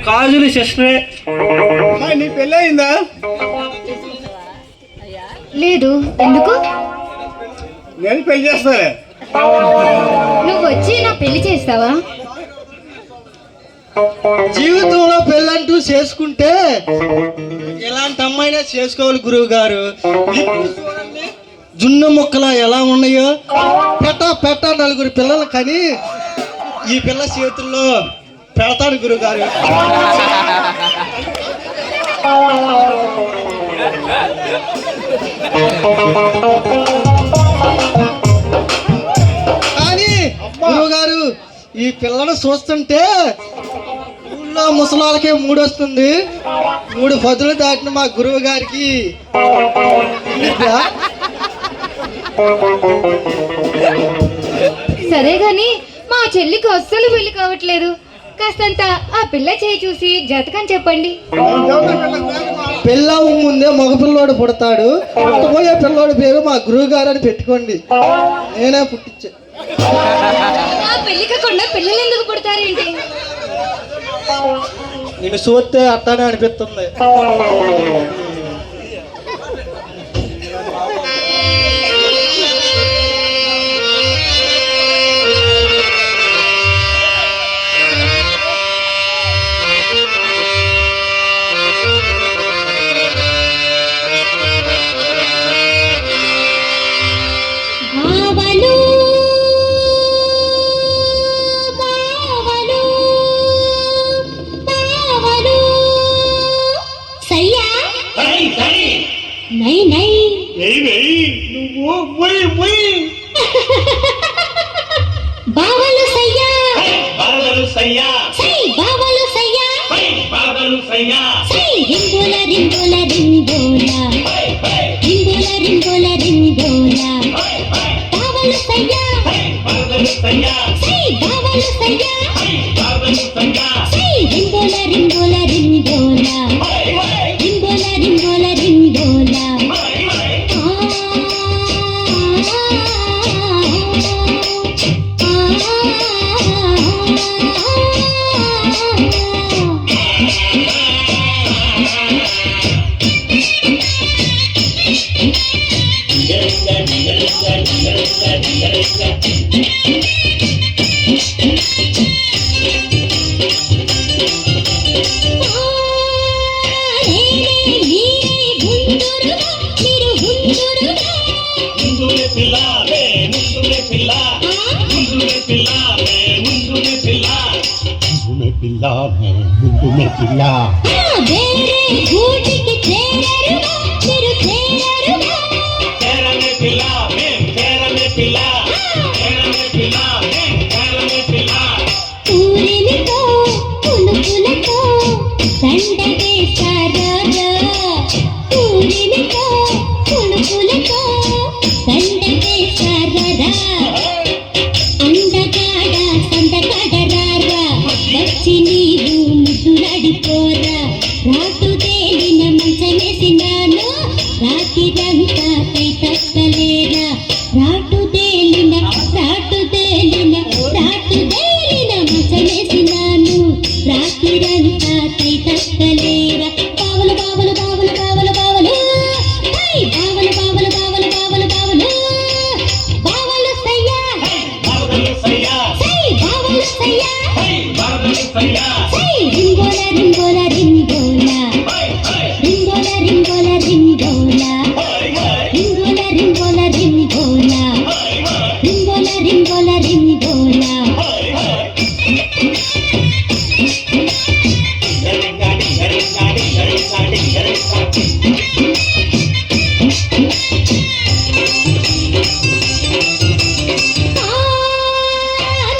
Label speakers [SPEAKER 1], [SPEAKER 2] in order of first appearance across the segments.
[SPEAKER 1] కాజులు సిస్టరే.
[SPEAKER 2] నీ పెళ్ళి అయిందా?
[SPEAKER 3] లేదు. ఎందుకు?
[SPEAKER 2] నేను పెళ్లి చేస్తాలే.
[SPEAKER 3] నువ్వు వచ్చి నా పెళ్లి చేస్తావా?
[SPEAKER 1] జీవితంలో పెళ్ళంటూ చేసుకుంటే ఎలాంటి అమ్మాయినా చేసుకోవాలి గురువు గారు. జున్ను మొక్కలా ఎలా ఉన్నాయో పెట్ట నలుగురు పిల్లలు కానీ ఈ పిల్ల చేతుల్లో పెడతాడు గురువు గారు. కానీ గురువు గారు ఈ పిల్లను చూస్తుంటే ఊళ్ళో ముసలాళ్ళకే మూడు వస్తుంది. 3 పదులు దాటిన మా గురువు గారికి
[SPEAKER 3] సరే గాని మా చెల్లికి అస్సలు పెళ్లి కావట్లేదు. కాస్తంత ఆ పిల్ల చేయి చూసి జాతకం చెప్పండి.
[SPEAKER 1] పిల్లవు ముందే మగపిల్లోడు పుడతాడు, పుట్టబోయే పిల్లోడి పేరు మా గురువు గారు అని పెట్టుకోండి. నేనే పుట్టించా.
[SPEAKER 3] ఆ పెళ్లి కాకుండా పిల్లలు ఎందుకు పుడతారేంటి?
[SPEAKER 1] నేను చూస్తే అట్టానే అనిపిస్తుంది.
[SPEAKER 3] नहीं नहीं
[SPEAKER 2] नहीं नहीं वो वही
[SPEAKER 3] बावलू सैया
[SPEAKER 2] बाबलू सैया
[SPEAKER 3] सही बावलू सैया
[SPEAKER 2] बाबलू सैया
[SPEAKER 3] सही रिंगोला रिंगोला रिंगोला रिंगोला रिंगोला रिंगोला बावलू सैया
[SPEAKER 2] बाबलू सैया
[SPEAKER 3] सही बावलू सैया
[SPEAKER 2] बाबलू सैया
[SPEAKER 3] सही रिंगोला रिंगोला रिंगोला रिंगोला रिंगोला रिंगोला
[SPEAKER 2] पिल्ला मैं मुंडू में पिल्ला
[SPEAKER 3] बेरे घूटी के चेहरे तेरे चेहरे
[SPEAKER 2] चेहरा में पिल्ला मैं चेहरा में पिल्ला चेहरा में पिल्ला मैं चेहरा में पिल्ला
[SPEAKER 3] पूरे में तो पुलपुलको संडे सारा पूरे में तो पुलपुलको संडे सारा अंडगाड़ा संडगाड़ा వచ్చి నీవు ముద్దులాడిపోరా రాటు తేలిన మంచమేసినాను రాత్రిరంతా కై తక్కలేరా రాటు తేలిన మంచమేసినాను రాత్రిరంతా కై తక్కలేరా బావలు బావలు బావలు బావలు బావలు హై బావలు బావలు బావలు బావలు బావలు బావలు సయ్యా
[SPEAKER 2] बाबलू सैया
[SPEAKER 3] సై బావలు సయ్యా
[SPEAKER 2] बाबलू सैया
[SPEAKER 3] रिंगोला रिंगोला रिंगोला रिंगोला रिंगोला रिंगोला रिंगोला रिंगोला रिंगोला रिंगोला रिंगोला रिंगोला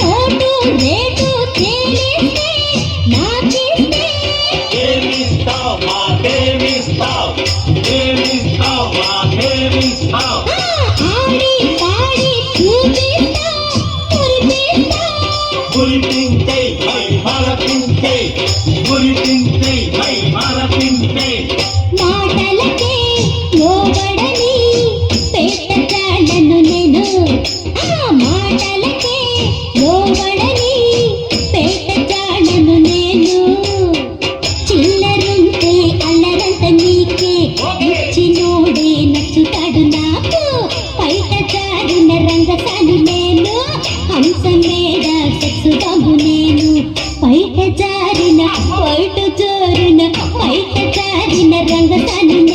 [SPEAKER 3] నోటు రేటు తేలిస్తే నాకిస్తే ఆడి పాడి చూపిస్తా మురిపిస్తా మాటలకే లోబడని పెట్టచాలను నేను ఆ మాటలకే లోబడని పెట్టచాలను నేను రంగస్థానం